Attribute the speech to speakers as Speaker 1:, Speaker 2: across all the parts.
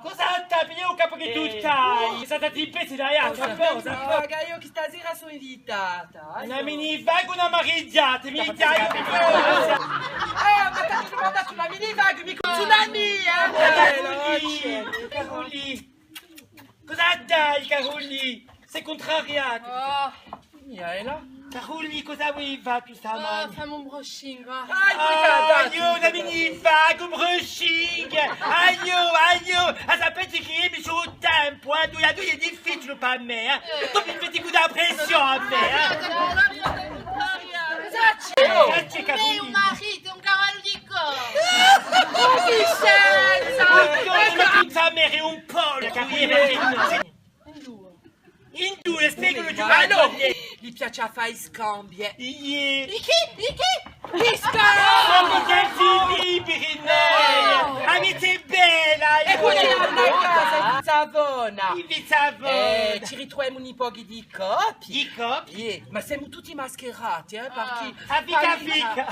Speaker 1: Cosa tappi o capo che tu stai? Stata ti pezzi da cosa?
Speaker 2: Raga, io che stasera sono invitata.
Speaker 1: Una minivague, una marigliata, mi dai
Speaker 2: ma t'hanno domandato una minivague, mica un tsunami,
Speaker 1: Caroli! Cosa dai, Caroli? Sei contrariato? Caroli, cosa vuoi fare tu stamattina?
Speaker 3: Fais mon brushing, va.
Speaker 1: Aio, una minivague, un brushing! Aio! Sapete che io mi sono un tempo, due è difficile per me, Tu mi metti con la pressione a me, Grazie, Caroli!
Speaker 3: Sei un marito, un cavallo di
Speaker 1: Una pizza mère un pollo, Caroli! In due, spiegalo giù!
Speaker 2: Gli piace a fare scambie.
Speaker 3: Chi?
Speaker 1: Siamo gente liberi noi! Amici bella!
Speaker 2: E quella è una casa in Savona.
Speaker 1: In Savona!
Speaker 2: Ci ritroviamo un po' di coppie.
Speaker 1: Di coppie?
Speaker 2: Ma siamo tutti mascherati, perché...
Speaker 1: Fica!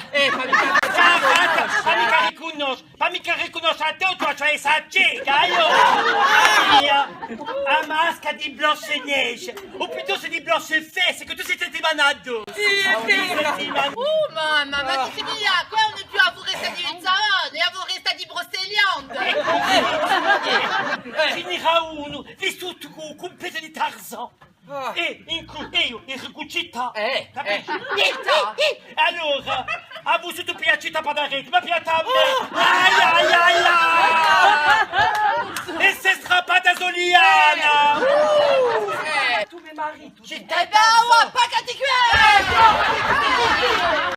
Speaker 1: Pas mica riconoscere a te o tu c'hai essa cieca, a masca di Blanche-Neige, ou plutôt c'est des Blanche-Fesses, que tu sei settimana addosso.
Speaker 3: Mamma, ma ti via, qua on est più a vorresta di Vizzarone, a vorresta di Broceliande.
Speaker 1: Finirà uno, vestito con un pezzo di Tarzan. E io, il ricucita. Capisci? Allora, a voi se tu piace per la rete, ma piace a me. Ai! E se strappa da Soliana!
Speaker 2: Tu mi marito.
Speaker 3: Eh ben, on va pas qu'à t'y cuire.